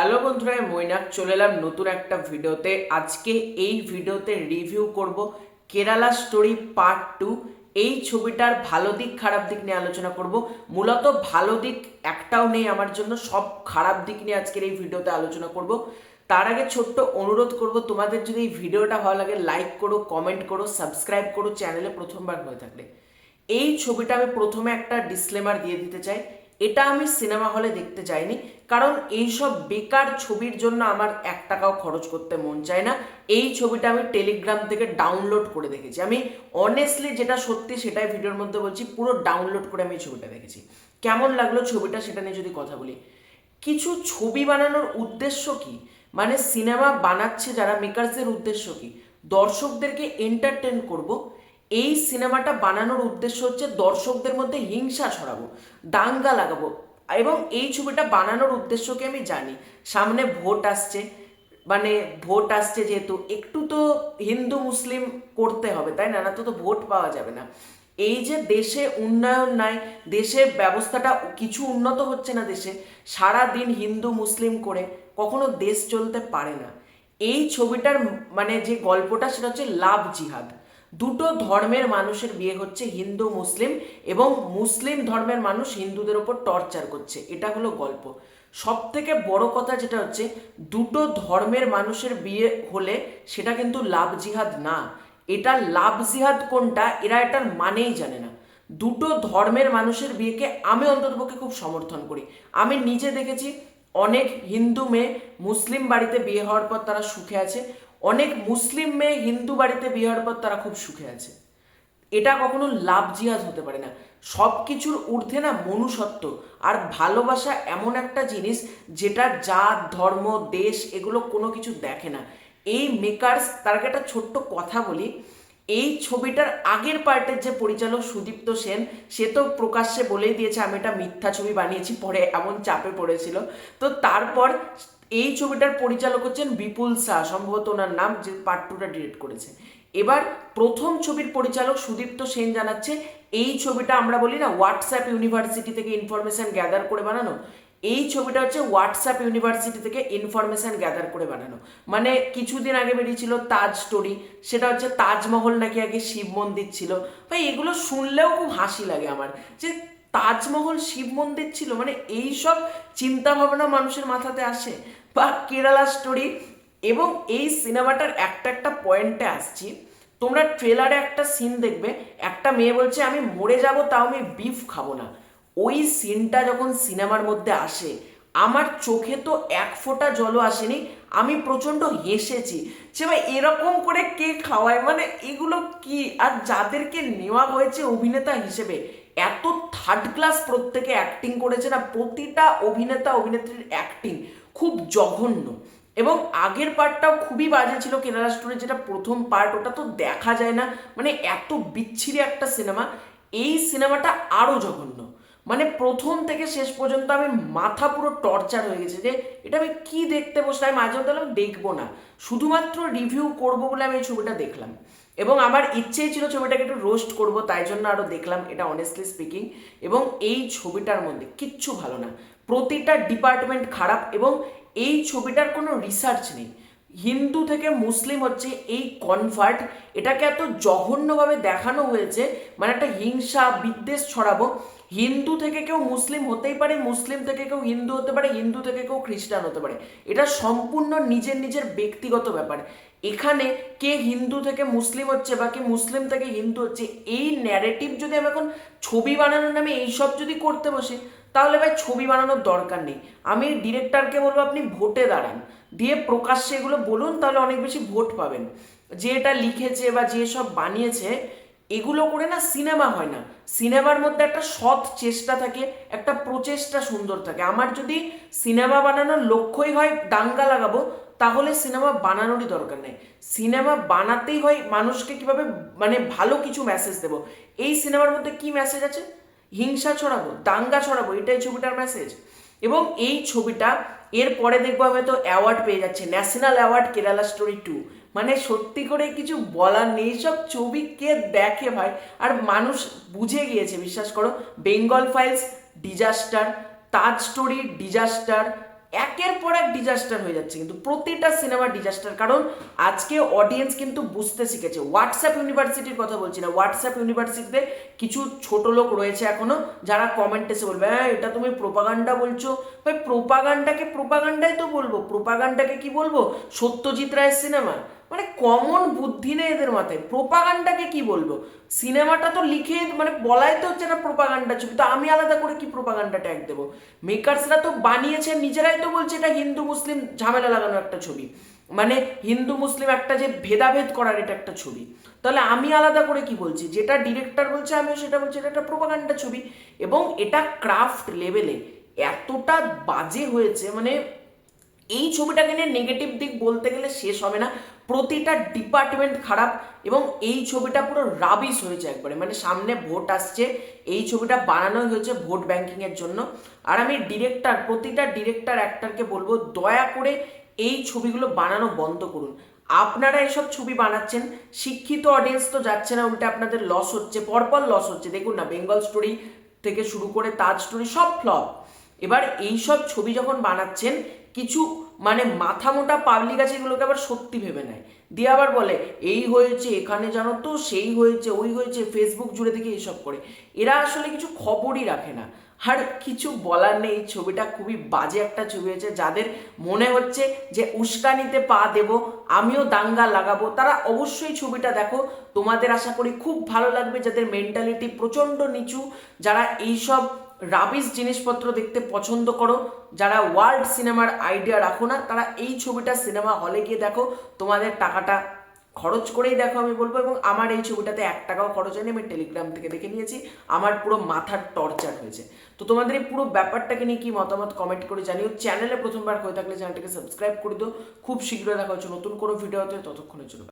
Hello বন্ধুরা, মৈনাক চলে এলাম নতুন একটা ভিডিওতে। আজকে এই ভিডিওতে রিভিউ করব কেরালা স্টোরি পার্ট 2। এই ছবিটার ভালো দিক খারাপ দিক নিয়ে আলোচনা করব। মূলত ভালো দিক একটাও নেই আমার জন্য, সব খারাপ দিক নিয়ে আজকের এই ভিডিওতে আলোচনা করব। তার আগে ছোট্ট অনুরোধ করব, তোমাদের যদি এই ভিডিওটা ভালো লাগে লাইক করো, কমেন্ট করো, সাবস্ক্রাইব করো চ্যানেলে প্রথমবার হয়ে থাকলে। এই ছবিটা আমি প্রথমে একটা ডিসক্লেমার দিয়ে দিতে চাই, এটা আমি সিনেমা হলে দেখতে যাইনি, কারণ এইসব বেকার ছবির জন্য আমার 1 টাকাও খরচ করতে মন চায় না। এই ছবিটা আমি টেলিগ্রাম থেকে ডাউনলোড করে দেখেছি। আমি অনেস্টলি যেটা সত্যি সেটাই ভিডিওর মধ্যে বলছি, পুরো ডাউনলোড করে আমি ছবিটা দেখেছি। কেমন লাগলো ছবিটা সেটা নিয়ে যদি কথা বলি, কিছু ছবি বানানোর উদ্দেশ্য কি, মানে সিনেমা বানাচ্ছে যারা মেকার্সের উদ্দেশ্য কি, দর্শকদেরকে এন্টারটেন করব। এই সিনেমাটা বানানোর উদ্দেশ্য হচ্ছে দর্শকদের মধ্যে হিংসা ছড়াবো, দাঙ্গা লাগাবো। এবং এই ছবিটা বানানোর উদ্দেশ্যকে আমি জানি, সামনে ভোট আসছে, মানে ভোট আসছে যেহেতু একটু তো হিন্দু মুসলিম করতে হবে, তাই না? না তো ভোট পাওয়া যাবে না। এই যে দেশে উন্নয়ন নাই, দেশের ব্যবস্থাটা কিছু উন্নত হচ্ছে না দেশে, সারা দিন হিন্দু মুসলিম করে কখনো দেশ চলতে পারে না। এই ছবিটার মানে যে গল্পটা সেটা হচ্ছে লাভ জিহাদ। দুটো ধর্মের মানুষের বিয়ে হচ্ছে, হিন্দু মুসলিম, এবং মুসলিম ধর্মের মানুষ হিন্দুদের ওপর টর্চার করছে, এটা হলো গল্প। সব থেকে বড় কথা যেটা হচ্ছে, দুটো ধর্মের মানুষের বিয়ে হলে সেটা কিন্তু লাভ জিহাদ না। এটা লাভ জিহাদ কোনটা এরা এটার মানেই জানে না। দুটো ধর্মের মানুষের বিয়েকে আমি অন্ততপক্ষে খুব সমর্থন করি। আমি নিজে দেখেছি অনেক হিন্দু মেয়ে মুসলিম বাড়িতে বিয়ে হওয়ার পর তারা সুখে আছে, অনেক মুসলিম মেয়ে হিন্দু বাড়িতে বিয়ে হওয়ার পর তারা খুব সুখে আছে। এটা কখনো লাভ জিহাদ হতে পারে না। সব কিছুর ঊর্ধ্বে না মনুষ্যত্ব আর ভালোবাসা এমন একটা জিনিস যেটা জাত ধর্ম দেশ এগুলো কোনো কিছু দেখে না। এই মেকার্স, তার একটা ছোট্ট কথা বলি, এই ছবিটার আগের পার্টের যে পরিচালক সুদীপ্ত সেন, সে তো প্রকাশ্যে বলেই দিয়েছে আমি এটা মিথ্যা ছবি বানিয়েছি, পরে এমন চাপে পড়েছিল। তো তারপর এই ছবিটার পরিচালক হচ্ছেন বিপুল শাহ, সম্ভবত ওনার নাম, যে পার্ট 2টা ডিরেক্ট করেছে। এবার প্রথম ছবির পরিচালক সুদীপ্ত সেন জানাচ্ছে এই ছবিটা, আমরা বলি না হোয়াটসঅ্যাপ ইউনিভার্সিটি থেকে ইনফরমেশন গ্যাদার করে বানানো, এই ছবিটা হচ্ছে হোয়াটসঅ্যাপ ইউনিভার্সিটি থেকে ইনফরমেশন গ্যাদার করে বানানো। মানে কিছুদিন আগে বেরিয়েছিল তাজ স্টোরি, সেটা হচ্ছে তাজমহল নাকি আগে শিব মন্দির ছিল। ভাই এগুলো শুনলেও খুব হাসি লাগে আমার, যে তাজমহল শিব মন্দির ছিল, মানে এই সব চিন্তা ভাবনা মানুষের মাথাতে আসে। বা কেরালা স্টোরি, এবং এই সিনেমাটার একটা একটা পয়েন্টে আসছি। তোমরা ট্রেলারে একটা সিন দেখবে, একটা মেয়ে বলছে আমি মরে যাব তাও আমি বিফ খাবো না। ওই সিনটা যখন সিনেমার মধ্যে আসে, আমার চোখে তো এক ফোঁটা জলও আসেনি, আমি প্রচণ্ড হেসেছি যে ভাই এরকম করে কে খাওয়ায়, মানে এগুলো কি। আর যাদেরকে নেওয়া হয়েছে অভিনেতা হিসেবে, এত থার্ড ক্লাস প্রত্যেকে অ্যাক্টিং করেছে না, প্রতিটা অভিনেতা অভিনেত্রীর অ্যাক্টিং খুব জঘন্য। এবং আগের পার্টটাও খুবই বাজে ছিল কেরালা স্টোরি, যেটা প্রথম পার্ট, ওটা তো দেখা যায় না, মানে এত বিচ্ছিরি একটা সিনেমা। এই সিনেমাটা আরও জঘন্য, মানে প্রথম থেকে শেষ পর্যন্ত আমি মাথা পুরো টর্চার হয়ে গেছে যে এটা আমি কি দেখতে বসলাম। আমি মাঝে মধ্যে দেখবো না, শুধুমাত্র রিভিউ করব বলে আমি এই ছবিটা দেখলাম, এবং আমার ইচ্ছেই ছিল ছবিটাকে একটু রোস্ট করব, তাই জন্য আরও দেখলাম, এটা অনেস্টলি স্পিকিং। এবং এই ছবিটার মধ্যে কিচ্ছু ভালো না, প্রতিটা ডিপার্টমেন্ট খারাপ, এবং এই ছবিটার কোনো রিসার্চ নেই। হিন্দু থেকে মুসলিম হচ্ছে এই কনভার্ট, এটাকে এত জঘন্যভাবে দেখানো হয়েছে, মানে একটা হিংসা বিদ্বেষ ছড়াবো। হিন্দু থেকে কেউ মুসলিম হতেই পারে, মুসলিম থেকে কেউ হিন্দু হতে পারে, হিন্দু থেকে কেউ খ্রিস্টান হতে পারে, এটা সম্পূর্ণ নিজের নিজের ব্যক্তিগত ব্যাপার। এখানে কে হিন্দু থেকে মুসলিম হচ্ছে বা কে মুসলিম থেকে হিন্দু হচ্ছে, এই ন্যারেটিভ যদি আমি এখন ছবি বানানোর নামে এইসব যদি করতে বসি, তাহলে ভাই ছবি বানানোর দরকার নেই। আমি ডিরেক্টরকে বলবো আপনি ভোটে দাঁড়ান, দিয়ে প্রকাশ্যে এগুলো বলুন, তাহলে অনেক বেশি ভোট পাবেন। যে এটা লিখেছে বা যে সব বানিয়েছে, এগুলো করে না সিনেমা হয় না। সিনেমার মধ্যে একটা সৎ চেষ্টা থাকে, একটা প্রচেষ্টা সুন্দর থাকে। আমার যদি সিনেমা বানানোর লক্ষ্যই হয় দাঙ্গা লাগাবো, তাহলে সিনেমা বানানোরই দরকার নেই। সিনেমা বানাতেই হয় মানুষকে কিভাবে, মানে ভালো কিছু মেসেজ দেবো। এই সিনেমার মধ্যে কি মেসেজ আছে? হিংসা ছড়াবো, দাঙ্গা ছড়াবো, এটাই ছবিটার মেসেজ। এবং এই ছবিটা এর পরে দেখবো হয়তো অ্যাওয়ার্ড পেয়ে যাচ্ছে, ন্যাশনাল অ্যাওয়ার্ড কেরালা স্টোরি 2। মানে সত্যি করে কিছু বলার নেই, সব ছবি কে দেখে ভাই। আর মানুষ বুঝে গিয়েছে, বিশ্বাস করো। বেঙ্গল ফাইলস ডিজাস্টার, তাজ স্টোরি ডিজাস্টার, একের পর এক ডিজাস্টার হয়ে যাচ্ছে, কিন্তু প্রতিটা সিনেমা ডিজাস্টার। কারণ আজকে অডিয়েন্স কিন্তু বুঝতে শিখেছে। হোয়াটসঅ্যাপ ইউনিভার্সিটির কথা বলছি না, হোয়াটসঅ্যাপ ইউনিভার্সিটিতে কিছু ছোট লোক রয়েছে এখনো যারা কমেন্ট এসে বলবে হ্যাঁ এটা তুমি প্রোপাগান্ডা বলছো। ভাই প্রোপাগান্ডাকে প্রোপাগান্ডাই তো বলবো, প্রোপাগান্ডাকে কি বলবো সত্যজিৎ রায়ের সিনেমা? মানে কমন বুদ্ধি নেই এদের মাথায়, প্রোপাগান্ডাকে কি বলবো? সিনেমাটা তো লিখে মানে বলাই তো হচ্ছে না প্রোপাগান্ডা ছবি, তো আমি আলাদা করে কি প্রোপাগান্ডা ট্যাগ দেবো? মেকার্সরা তো বানিয়েছে নিজেরাই, তো বলছে এটা হিন্দু মুসলিম ঝামেলা লাগানো একটা ছবি, মানে হিন্দু মুসলিম একটা যে ভেদাভেদ করার এটা একটা ছবি। তাহলে আমি আলাদা করে কি বলছি? যেটা ডিরেক্টর বলছে আমিও সেটা বলছি, এটা একটা প্রোপাগান্ডা ছবি। এবং এটা ক্রাফট লেভেলে এতটা বাজে হয়েছে, মানে এই ছবিটাকে নিয়ে নেগেটিভ দিক বলতে গেলে শেষ হবে না। প্রতিটা ডিপার্টমেন্ট খারাপ এবং এই ছবিটা পুরো রাবিশ হয়েছে একবারে। মানে সামনে ভোট আসছে, এই ছবিটা বানানো হয়েছে ভোট ব্যাংকিং এর জন্য। আর আমি প্রতিটা ডিরেক্টর অ্যাক্টরকে বলবো দয়া করে এই ছবিগুলো বানানো বন্ধ করুন। আপনারা এসব ছবি বানাচ্ছেন, শিক্ষিত অডিয়েন্স তো যাচ্ছে না, উল্টে আপনাদের লস হচ্ছে, পরপর লস হচ্ছে। দেখুন না, বেঙ্গল স্টোরি থেকে শুরু করে তাজ স্টোরি সব ফ্লপ। এবার এইসব ছবি যখন বানাচ্ছেন, কিছু মানে মাথা মোটা পাবলিক আছে এগুলোকে আবার সত্যি ভেবে নেয়, দিয়ে আবার বলে এই হয়েছে এখানে জানো তো, সেই হয়েছে ওই হয়েছে, ফেসবুক জুড়ে থেকে এইসব করে। এরা আসলে কিছু খবরই রাখে না। আর কিছু বলার নেই, এই ছবিটা খুবই বাজে একটা ছবি হয়েছে। যাদের মনে হচ্ছে যে উস্কানিতে পা দেব, আমিও দাঙ্গা লাগাবো, তারা অবশ্যই ছবিটা দেখো। তোমাদের আশা করি খুব ভালো লাগবে। যাদের মেন্টালিটি প্রচণ্ড নিচু, যারা এইসব রাবিশ জিনিসপত্র দেখতে পছন্দ করো, যারা ওয়ার্ল্ড সিনেমার আইডিয়া রাখো না, তারা এই ছবিটা সিনেমা হলে গিয়ে দেখো। তোমাদের টাকাটা খরচ করেই দেখো আমি বলবো। এবং আমার এই ছবিটাতে 1 টাকাও খরচ হয়নি, আমি টেলিগ্রাম থেকে দেখে নিয়েছি। আমার পুরো মাথার টর্চার হয়েছে। তো তোমাদের এই পুরো ব্যাপারটাকে নিয়ে কি মতামত কমেন্ট করে জানিও। চ্যানেলে প্রথমবার হয়ে থাকলে চ্যানেলটাকে সাবস্ক্রাইব করে দিও। খুব শীঘ্রই দেখা হচ্ছে নতুন কোনো ভিডিওতে, ততক্ষণের জন্য।